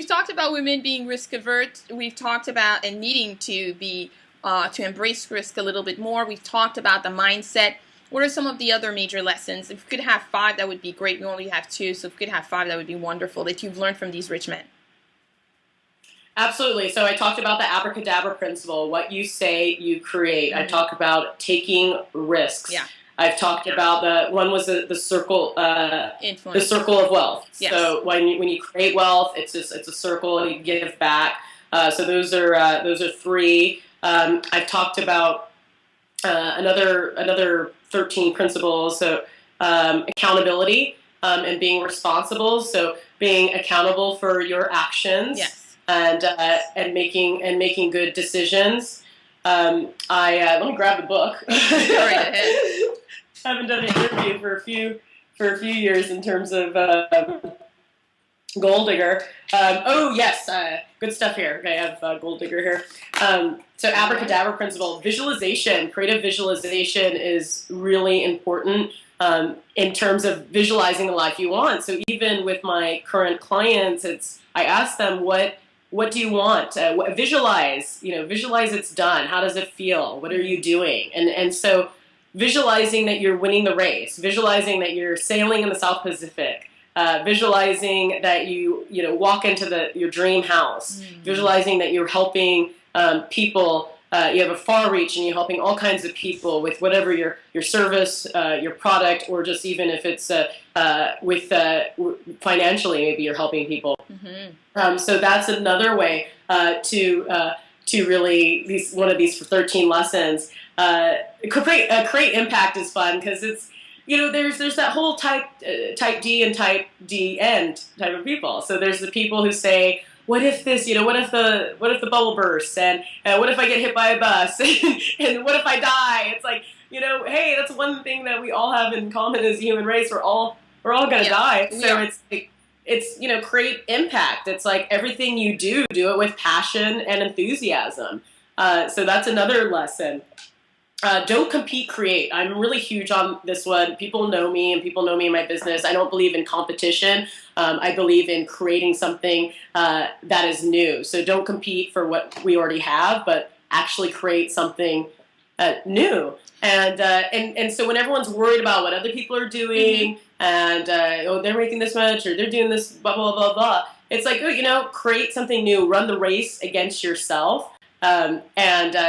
talked about women being risk averse. We've talked about and needing to be to embrace risk a little bit more. We've talked about the mindset. What are some of the other major lessons? If we could have 5, that would be great. We only have 2, so if we could have 5, that would be wonderful, that you've learned from these rich men. Absolutely. So I talked about the abracadabra principle. What you say, you create. I talked about taking risks. Yeah. I've talked about one was the circle, Influence. the circle of wealth. Yes. So when you create wealth, it's a circle, and you give back. So those are 3. I've talked about another 13 principles. So accountability and being responsible. So being accountable for your actions. Yes. And making good decisions. Let me grab the book. Go right ahead. I haven't done an interview for a few years in terms of Gold Digger. Oh yes, good stuff here. Okay, I have Gold Digger here. So abracadabra principle, visualization, creative visualization is really important in terms of visualizing the life you want. So even with my current clients, I ask them what do you want? Visualize, visualize it's done. How does it feel? What are you doing? And so visualizing that you're winning the race, visualizing that you're sailing in the South Pacific, visualizing that you walk into your dream house, visualizing that you're helping people. You have a far reach and you're helping all kinds of people with whatever your service, your product, or just even if it's financially, maybe you're helping people. So that's another way to really one of these 13 lessons. Create impact is fun because it's there's that whole type D and type D end type of people. So there's the people who say, what if this, what if the bubble bursts, and what if I get hit by a bus, and what if I die? It's like, hey, that's one thing that we all have in common as a human race. We're all gonna die. So it's create impact. It's like everything you do it with passion and enthusiasm. So that's another lesson. Don't compete, create. I'm really huge on this one. People know me, and people know me in my business. I don't believe in competition. I believe in creating something that is new. So don't compete for what we already have, but actually create something new. And so when everyone's worried about what other people are doing, and they're making this much, or they're doing this, blah blah blah blah, it's like, create something new. Run the race against yourself. And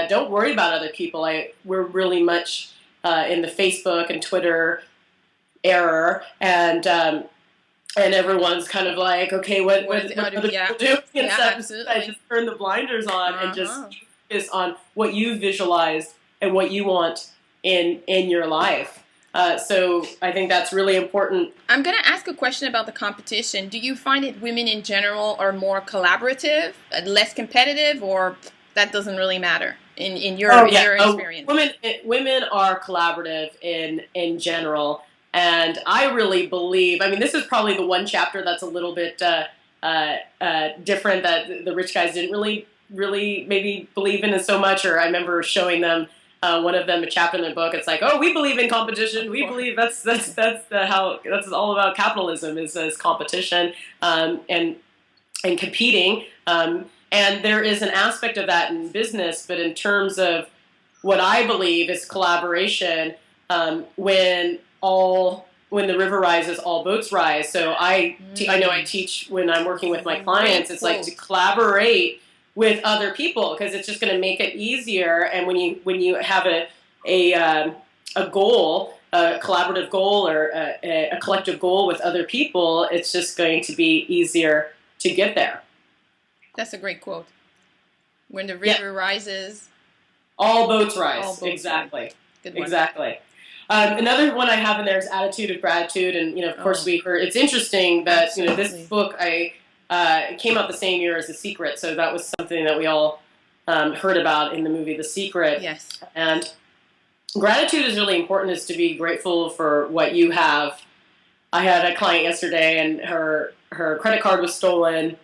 don't worry about other people. We're really much in the Facebook and Twitter era, and everyone's kind of like, okay, what other people doing? And stuff. Absolutely. I just turn the blinders on and just focus on what you visualized and what you want in your life. So I think that's really important. I'm going to ask a question about the competition. Do you find that women in general are more collaborative, less competitive, or that doesn't really matter in your experience? Women are collaborative in general, and I really believe. I mean, this is probably the one chapter that's a little bit different, that the rich guys didn't really maybe believe in it so much. Or I remember showing them one of them a chapter in their book. It's like, oh, we believe in competition. We believe that's all about capitalism is competition and competing. And there is an aspect of that in business, but in terms of what I believe is collaboration, when the river rises, all boats rise. So I know I teach when I'm working with my clients, it's like to collaborate with other people, because it's just going to make it easier. And when you have a goal, a collaborative goal, or a collective goal with other people, it's just going to be easier to get there. That's a great quote. When the river rises, all boats rise. Exactly. Good one. Exactly. Another one I have in there is attitude of gratitude, and of course we heard. It's interesting that this book it came out the same year as The Secret, so that was something that we all heard about in the movie The Secret. Yes. And gratitude is really important. Is to be grateful for what you have. I had a client yesterday, and her credit card was stolen.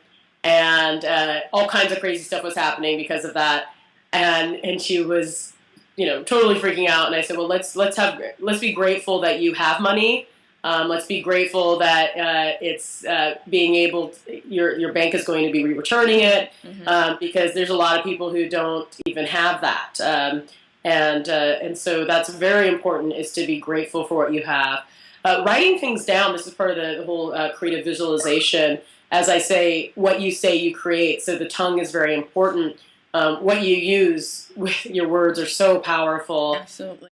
And all kinds of crazy stuff was happening because of that, and she was, totally freaking out. And I said, well, let's be grateful that you have money, Let's be grateful that it's being able your bank is going to be returning it, because there's a lot of people who don't even have that. And so that's very important, is to be grateful for what you have. Writing things down, this is part of the whole creative visualization. As I say, what you say you create. So the tongue is very important. What you use with your words are so powerful. Absolutely.